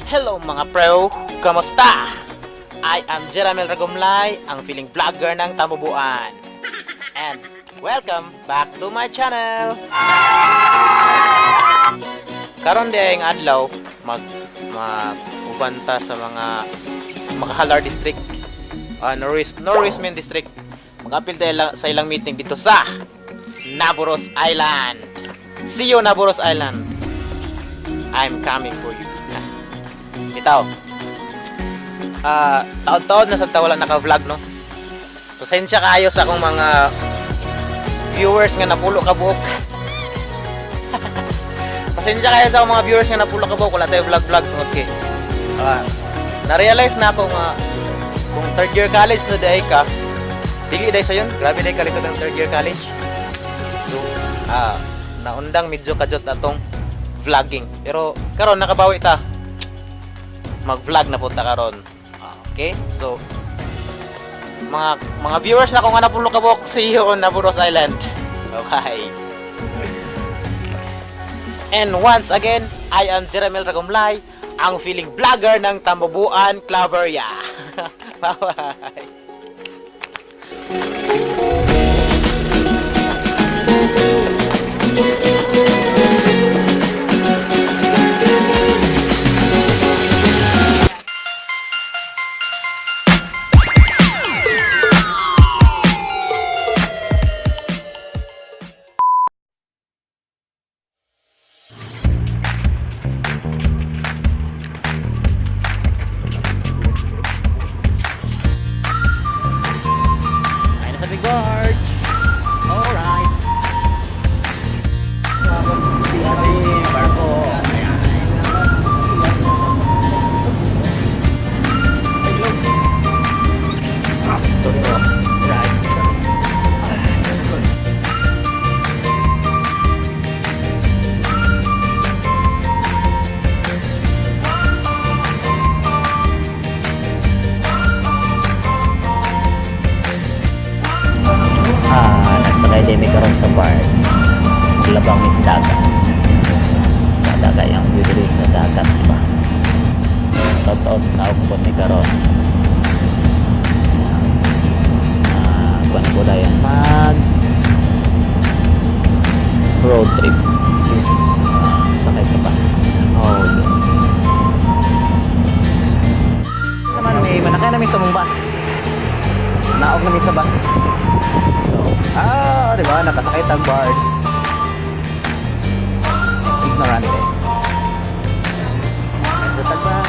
Hello mga pro! Kamusta? I am Jeramel Ragumlay, ang feeling vlogger ng Tambubuan. And welcome back to my channel! Karon di ang adlaw magubanta sa mga Makahalar District, Norwest Main District. Mag-apil tayo sa ilang meeting dito sa Naburos Island. See you Naburos Island. I'm coming for you. Itaw. Taon-taon na sa wala naka-vlog, no? Pasensya kayo sa akong mga viewers nga napulo ka buok. Pasensya kayo sa akong mga viewers nga napulo ka buok. Wala tayo vlog-vlog. Okay. Na-realize na ako nga kung third year college na dahi ka, dili dahi sa yun. Grabe dahi kalisod ng third year college. So, naundang medyo kajot atong vlogging. Pero karon nakabawi ta. Mag-vlog na po ta karon. Okay? So mga viewers na kung ano po kabok, see you on Naburos Island. Bye-bye. And once again, I am Jeramel Ragumlay, ang feeling vlogger ng Tambubuan, Claveria. Bye-bye. Guard. Alright. Barko. Nasakay din may karoon sa bar. Labang may sa dagat. Sa dagat yung view dito sa dagat ba. Taon-taon na ako po may karoon. Kuwan ko na yung mag road trip. Sakay sa bus. Oh yes. Naman may manakay namin sa mong bus. Naog namin sa bus. So, di ba? Nakasakay tag guard. Ignorante. Sa tagbas.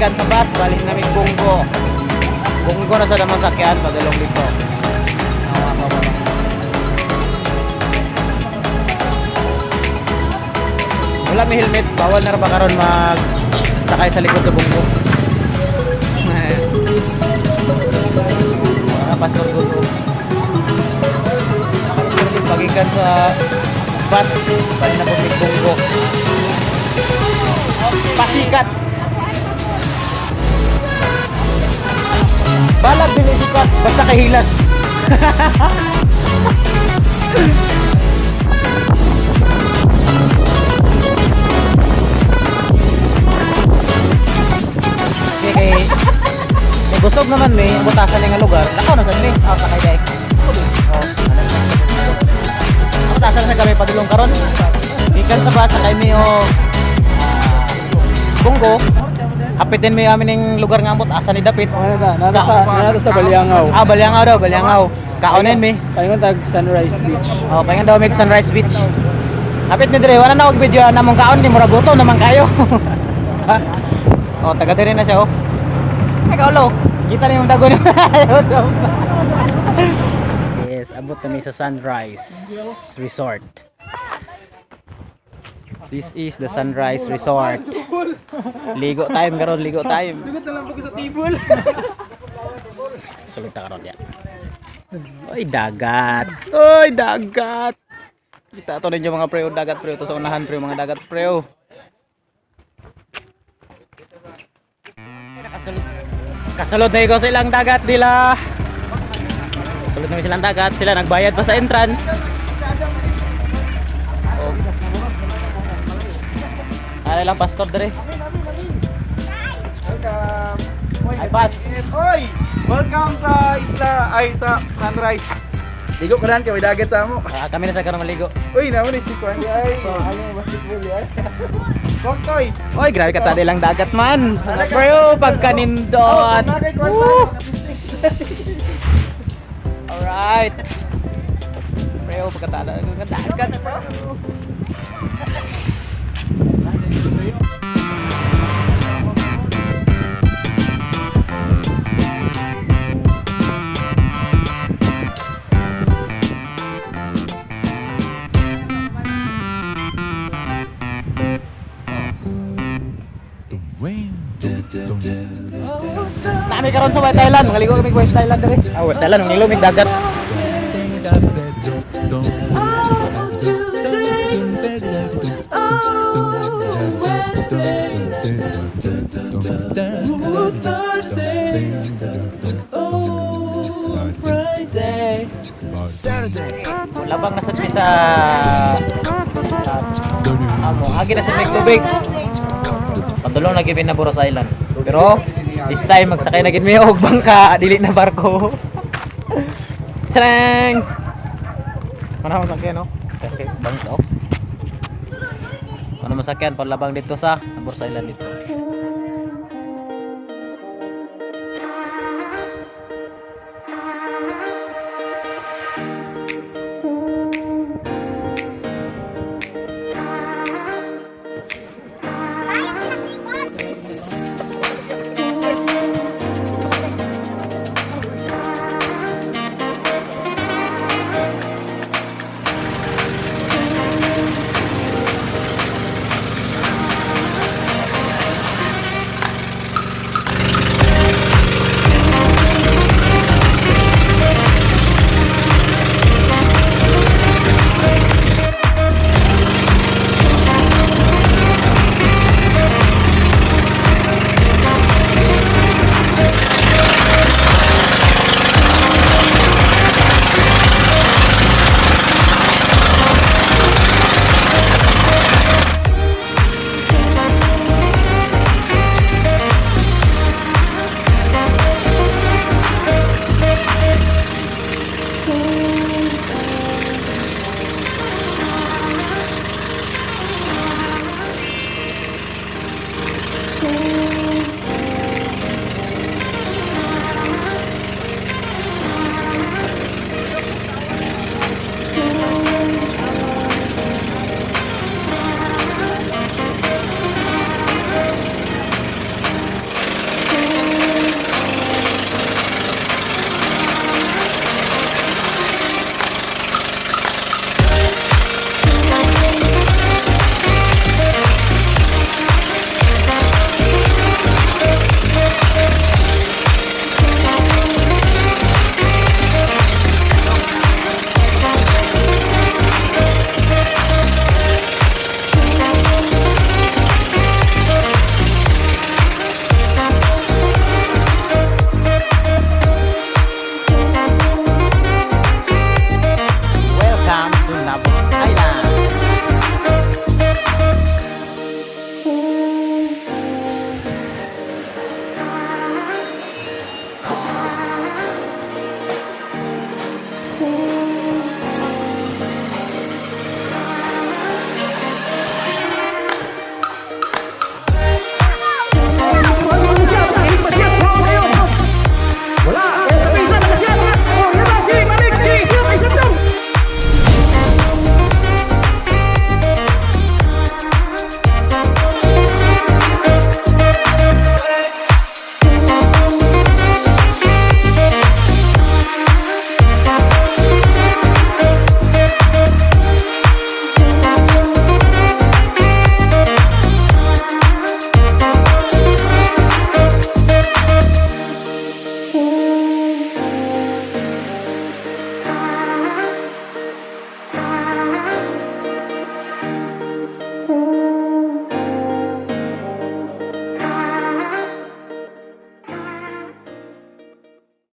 gikan sa bus, balik namin Bunggo. Bunggo na sa naman sakyan, padulong dito. Wala may helmet, bawal na rin ba karon mag sakay sa likod sa Bunggo. Pastor Gulo. Pagikan sa bus, balik na po may Bunggo. Pasikat. Balag binisikat, basta kahilas. Okay, gustog naman may butasan nga lugar. Nakaw na sa ni, sakay dai. Butasan sa kami padulong karon. Ikan sa bus sakay mi Bunggo. Hapitin mo yung aming lugar nga ambot, asa ni Dapit. Nada sa Balyangaw. Balyangaw daw, Balyangaw. Kaonin mi. Paingon tag Sunrise Beach. Paingon daw mig Sunrise Beach. Hapit mi dire, wala na og video namong kaon ni mura gutom naman kayo. Taga dire na siya Ay kaulo, kita na yung dagon. Yes, abot kami sa Sunrise Resort. This is the Sunrise Resort. Ligo time karon, ligo time. Sugot na lang po sa table. Sulit ta karon ya. Oy dagat. Oy dagat. Kita to ninyo mga preo, dagat preo to sa unahan preo, mga dagat preo. Kasulod na ikaw sa ilang dagat nila. Sulod na silang dagat, sila nagbayad pa sa entrance. Ay lang pastor dire. Welcome. Ay pass. Oy, welcome sa isla ay sa Sunrise. Ligo ka ran kay may dagat sa amo. Kami na sa karong maligo. Uy, naman ni si Kwan ay. Ano basketball yan? Koktoy. Oy, grabe ka sa ilang dagat man. Bro, pagkanindot. Alright. Bro, pagkatada ng dagat. Nami karon sa West Island, mangaligo kami West Island dire. West Island, mangiligo mig dagat. Labang na sa agi na sa tubig. Padulong lagi na Boros Island. Pero this time magsakay na gid mi og bangka, dili na barko. Tarang. Mana mo sakyan no? Okay, bangka. Ano masakyan palabang dito sa Boros Island dito.